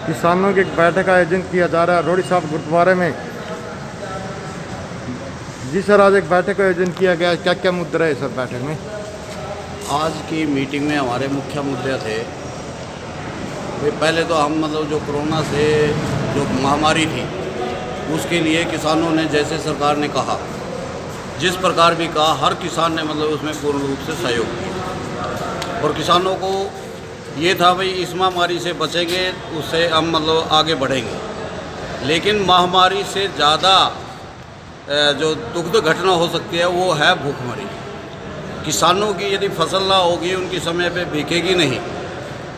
किसानों की एक बैठक का आयोजन किया जा रहा है रोड़ी साहब गुरुद्वारे में। जी सर, आज एक बैठक का आयोजन किया गया, क्या क्या मुद्दे रहे सर बैठक में? आज की मीटिंग में हमारे मुख्य मुद्दे थे भाई, पहले तो हम जो कोरोना से जो महामारी थी उसके लिए किसानों ने जैसे सरकार ने कहा, जिस प्रकार भी कहा, हर किसान ने उसमें पूर्ण रूप से सहयोग किया। और किसानों को ये था भाई इस महामारी से बचेंगे, उससे हम आगे बढ़ेंगे। लेकिन महामारी से ज़्यादा जो दुखद घटना हो सकती है वो है भूखमरी। किसानों की यदि फसल ना होगी, उनकी समय पे बिकेगी नहीं,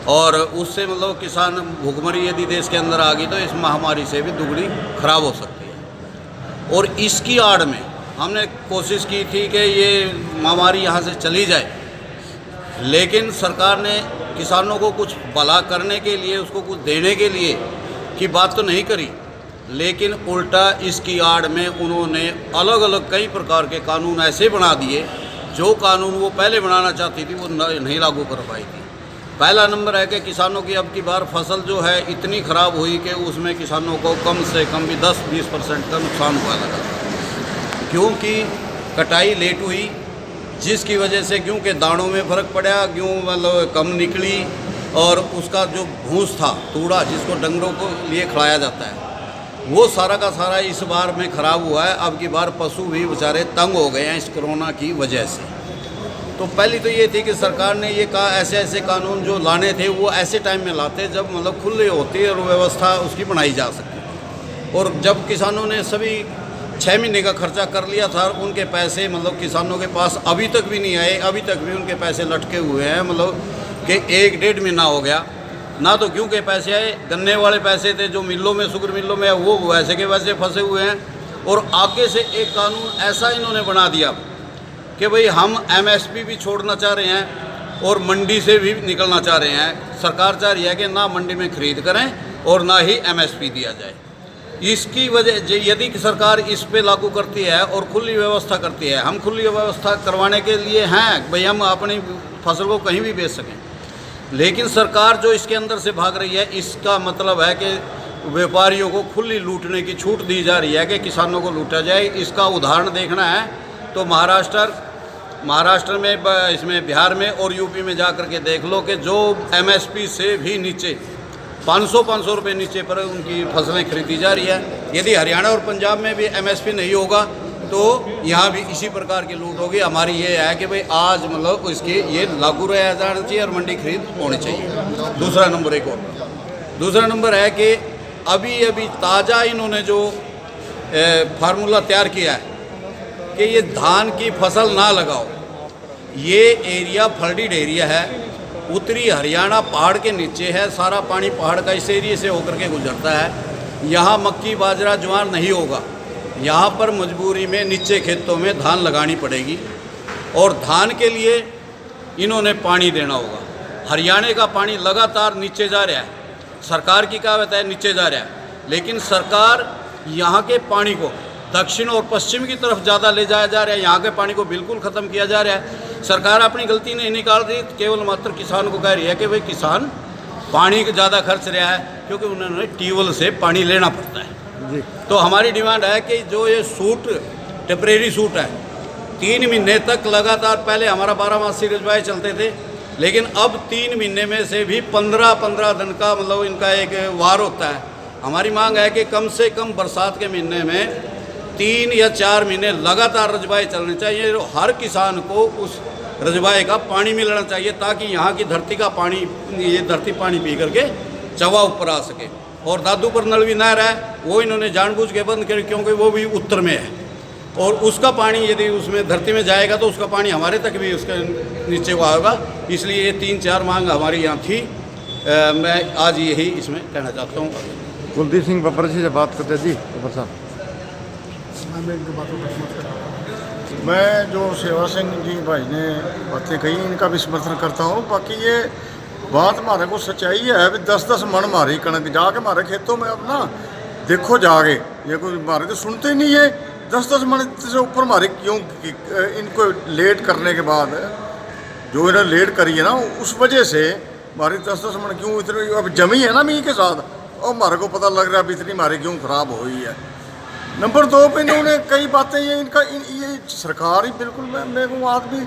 और उससे किसान भूखमरी यदि देश के अंदर आ गई तो इस महामारी से भी दुगनी खराब हो सकती है। और इसकी आड़ में हमने कोशिश की थी कि ये महामारी यहाँ से चली जाए, लेकिन सरकार ने किसानों को कुछ भला करने के लिए, उसको कुछ देने के लिए की बात तो नहीं करी, लेकिन उल्टा इसकी आड़ में उन्होंने अलग अलग कई प्रकार के कानून ऐसे बना दिए जो कानून वो पहले बनाना चाहती थी वो नहीं लागू कर पाई थी। पहला नंबर है कि किसानों की अब की बार फसल जो है इतनी ख़राब हुई कि उसमें किसानों को कम से कम भी 10-20% का नुकसान हुआ लगा, क्योंकि कटाई लेट हुई, जिसकी वजह से क्योंकि दानों में फ़र्क पड़ा, क्यों कम निकली, और उसका जो भूस था, तूड़ा जिसको डंगरों को लिए खिलाया जाता है, वो सारा का सारा इस बार में ख़राब हुआ है। अब की बार पशु भी बेचारे तंग हो गए हैं इस कोरोना की वजह से। तो पहली तो ये थी कि सरकार ने ये कहा ऐसे ऐसे कानून जो लाने थे वो ऐसे टाइम में लाते जब खुले होती और व्यवस्था उसकी बनाई जा सकती। और जब किसानों ने सभी 6 महीने का खर्चा कर लिया था, उनके पैसे किसानों के पास अभी तक भी नहीं आए, अभी तक भी उनके पैसे लटके हुए हैं, कि 1-1.5 महीना हो गया ना। तो क्योंकि पैसे आए, गन्ने वाले पैसे थे जो मिलों में, शुगर मिलों में, वो वैसे के वैसे फंसे हुए हैं। और आगे से एक कानून ऐसा इन्होंने बना दिया कि भाई हम MSP भी छोड़ना चाह रहे हैं और मंडी से भी निकलना चाह रहे हैं। सरकार चाह रही है कि ना मंडी में खरीद करें और ना ही MSP दिया जाए। इसकी वजह यदि सरकार इस पे लागू करती है और खुली व्यवस्था करती है, हम खुली व्यवस्था करवाने के लिए हैं भाई, हम अपनी फसल को कहीं भी बेच सकें, लेकिन सरकार जो इसके अंदर से भाग रही है, इसका मतलब है कि व्यापारियों को खुली लूटने की छूट दी जा रही है कि किसानों को लूटा जाए। इसका उदाहरण देखना है तो महाराष्ट्र में, इसमें बिहार में और यूपी में जा कर के देख लो कि जो MSP से भी नीचे 500 रुपये नीचे पर उनकी फसलें खरीदी जा रही है। यदि हरियाणा और पंजाब में भी MSP नहीं होगा तो यहाँ भी इसी प्रकार की लूट होगी। हमारी ये है कि भाई आज इसकी ये लागू रहा जाना चाहिए और मंडी खरीद होनी चाहिए। दूसरा नंबर है कि अभी ताज़ा इन्होंने जो फार्मूला तैयार किया है कि ये धान की फसल ना लगाओ। ये एरिया फ्लडेड एरिया है, उत्तरी हरियाणा पहाड़ के नीचे है, सारा पानी पहाड़ का इस एरिए से होकर के गुजरता है। यहाँ मक्की, बाजरा, ज्वार नहीं होगा। यहाँ पर मजबूरी में नीचे खेतों में धान लगानी पड़ेगी, और धान के लिए इन्होंने पानी देना होगा। हरियाणा का पानी लगातार नीचे जा रहा है, सरकार की कहावत है नीचे जा रहा है, लेकिन सरकार यहाँ के पानी को दक्षिण और पश्चिम की तरफ ज़्यादा ले जाया जा रहा है। यहाँ के पानी को बिल्कुल ख़त्म किया जा रहा है। सरकार अपनी गलती नहीं निकाल रही, केवल मात्र किसान को कह रही है कि भाई किसान पानी का ज़्यादा खर्च रहा है क्योंकि उन्होंने ट्यूबवेल से पानी लेना पड़ता है जी। तो हमारी डिमांड है कि जो ये सूट टेम्परेरी सूट है, 3 महीने तक लगातार, पहले हमारा 12 मासी रजवाए चलते थे, लेकिन अब 3 महीने में से भी 15 दिन का इनका एक वार होता है। हमारी मांग है कि कम से कम बरसात के महीने में 3 या 4 महीने लगातार रजवाए चलने चाहिए। हर किसान को उस रजवाए का पानी मिलना चाहिए ताकि यहाँ की धरती का पानी, ये धरती पानी पी करके चवा ऊपर आ सके। और दादूपुर नलवी नहर है, वो इन्होंने जानबूझ के बंद करी क्योंकि वो भी उत्तर में है, और उसका पानी यदि उसमें धरती में जाएगा तो उसका पानी हमारे तक भी उसके नीचे को आएगा। इसलिए ये 3-4 मांग हमारी यहाँ थी। मैं आज यही इसमें कहना चाहता हूँ। कुलदीप सिंह बब्बर जी से बात करते जी। बब्बर साहब, मैं जो सेवा सिंह जी भाई ने बातें कही, इनका भी समर्थन करता हूँ। बाकी ये बात हमारे को सच्चाई है भी 10-10 मन मारी कणक जाके हमारे खेतों में। अब ना देखो जाके, ये कोई हमारे तो सुनते ही नहीं है। 10-10 मन से ऊपर हमारे क्यों, इनको लेट करने के बाद जो इन्होंने लेट करी है ना, उस वजह से हमारी 10-10 मन क्यों इतनी अब जमी है ना मीह के साथ, और हमारे को पता लग रहा है अभी इतनी हमारी गेहूँ खराब हो गई है। नंबर 2 पे इन्होंने कई बातें ये सरकार ही बिल्कुल मेरे को आदमी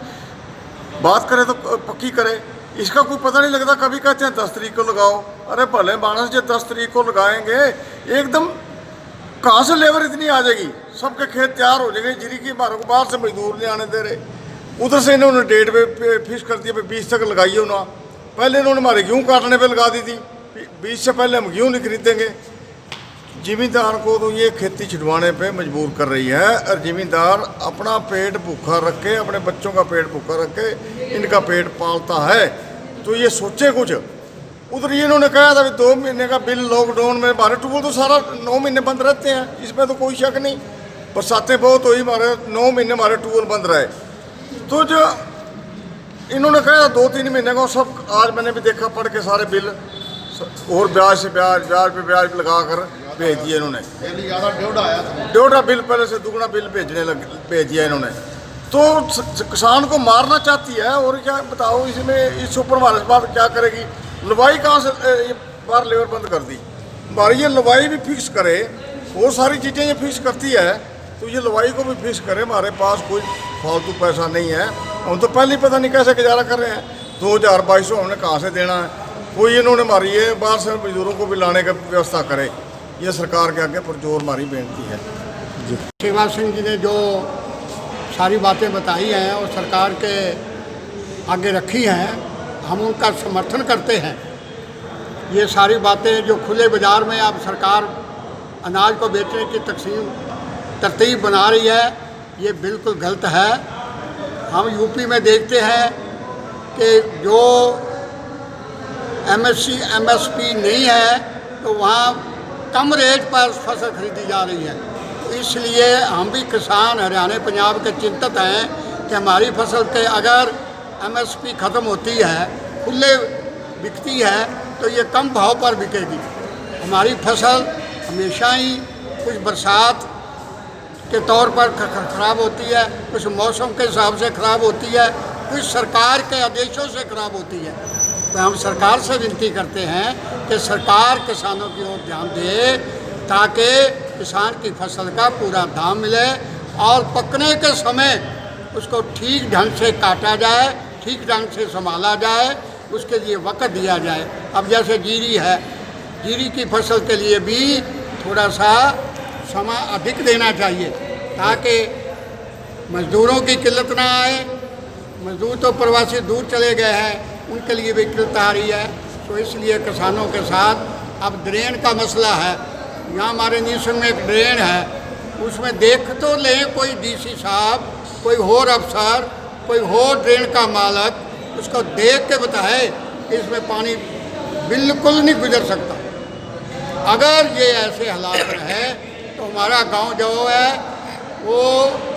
बात करे तो पक्की करे, इसका कोई पता नहीं लगता। कभी कहते हैं 10 तारीख को लगाओ, अरे भले मानस जो 10 तारीख को लगाएंगे एकदम कहाँ से लेबर इतनी आ जाएगी? सबके खेत तैयार हो जाएंगे, जिरी की हमारे को बाहर से मजदूर नहीं आने दे रहे। उधर से इन्होंने डेट पे फिक्स कर दिया, 20 तक लगाइए उन्होंने। पहले इन्होंने हमारे गेहूँ काटने पे लगा दी थी, 20 से पहले हम गेहूँ नहीं खरीदेंगे। ज़मींदार को तो ये खेती छिड़वाने पे मजबूर कर रही है, और ज़मींदार अपना पेट भूखा रख के, अपने बच्चों का पेट भूखा रख के इनका पेट पालता है। तो ये सोचे कुछ। उधर ये इन्होंने कहा था 2 महीने का बिल, लॉकडाउन में हमारे ट्यूबवेल तो सारा 9 महीने बंद रहते हैं, इसमें तो कोई शक नहीं। बरसातें बहुत हुई, हमारे 9 महीने हमारे ट्यूबवेल बंद रहे। तो जो इन्होंने कहा 2-3 महीने का, सब आज मैंने भी देखा पढ़ के सारे बिल और ब्याज से ब्याज पे ब्याज लगा कर भेज दिए इन्होंने। डेढ़ा बिल पहले से दुगना बिल भेज दिया इन्होंने। तो किसान को मारना चाहती है। और क्या बताओ, इसमें इस ऊपर हमारे बात क्या करेगी? लवाई कहाँ से बाहर लेबर बंद कर दी? हमारी ये लवाई भी फिक्स करे, और सारी चीज़ें ये फिक्स करती है, तो ये लवाई को भी फिक्स करे। हमारे पास कोई फालतू पैसा नहीं है, हम तो पहले ही पता नहीं कैसे गुजारा कर रहे हैं। 2022 हमने कहाँ से देना है? कोई इन्होंने हमारी ये बाहर से मजदूरों को भी लाने का व्यवस्था करे। ये सरकार के आगे पुरजोर हमारी बेनती है। सेवा सिंह जी ने जो सारी बातें बताई हैं और सरकार के आगे रखी हैं, हम उनका समर्थन करते हैं। ये सारी बातें जो खुले बाज़ार में अब सरकार अनाज को बेचने की तरतीब बना रही है, ये बिल्कुल गलत है। हम यूपी में देखते हैं कि जो MSP नहीं है, तो वहाँ कम रेट पर फसल खरीदी जा रही है। तो इसलिए हम भी किसान हरियाणा पंजाब के चिंतित हैं कि हमारी फसल के अगर MSP ख़त्म होती है, खुले बिकती है, तो ये कम भाव पर बिकेगी। हमारी फसल हमेशा ही कुछ बरसात के तौर पर ख़राब होती है, कुछ मौसम के हिसाब से ख़राब होती है, कुछ सरकार के आदेशों से ख़राब होती है। तो हम सरकार से विनती करते हैं कि सरकार किसानों की ओर ध्यान दे, ताकि किसान की फसल का पूरा दाम मिले और पकने के समय उसको ठीक ढंग से काटा जाए, ठीक ढंग से संभाला जाए, उसके लिए वक्त दिया जाए। अब जैसे जीरी है, जीरी की फसल के लिए भी थोड़ा सा समय अधिक देना चाहिए, ताकि मज़दूरों की किल्लत ना आए। मज़दूर तो प्रवासी दूर चले गए हैं, उनके लिए भी किल्लत आ रही है। तो इसलिए किसानों के साथ अब ड्रेन का मसला है। यहाँ हमारे नीसन में एक ड्रेन है, उसमें देख तो लें कोई DC साहब, कोई और अफसर, कोई और ड्रेन का मालक, उसको देख के बताए कि इसमें पानी बिल्कुल नहीं गुजर सकता। अगर ये ऐसे हालात रहे तो हमारा गांव जो है वो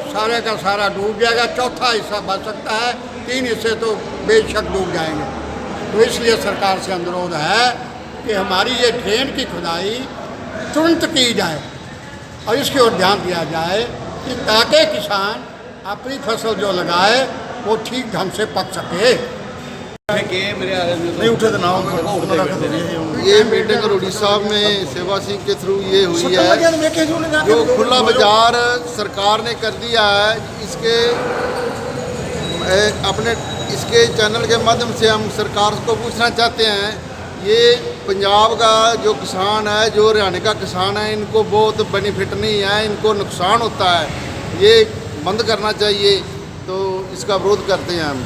सारे का सारा डूब जाएगा। चौथा हिस्सा बच सकता है, 3 हिस्से तो बेशक डूब जाएंगे। तो इसलिए सरकार से अनुरोध है कि हमारी ये ड्रेन की खुदाई तुरंत की जाए और इसकी ओर ध्यान दिया जाए, कि ताकि किसान अपनी फसल जो लगाए वो ठीक ढंग से पक सके। नहीं उठे तो नाम ये मीटिंग उड़ीसा में सेवा सिंह के थ्रू ये हुई है। जो खुला बाजार सरकार ने कर दिया है, इसके चैनल के माध्यम से हम सरकार को पूछना चाहते हैं, ये पंजाब का जो किसान है, जो हरियाणा का किसान है, इनको बहुत बेनिफिट नहीं है, इनको नुकसान होता है। ये बंद करना चाहिए, तो इसका विरोध करते हैं हम।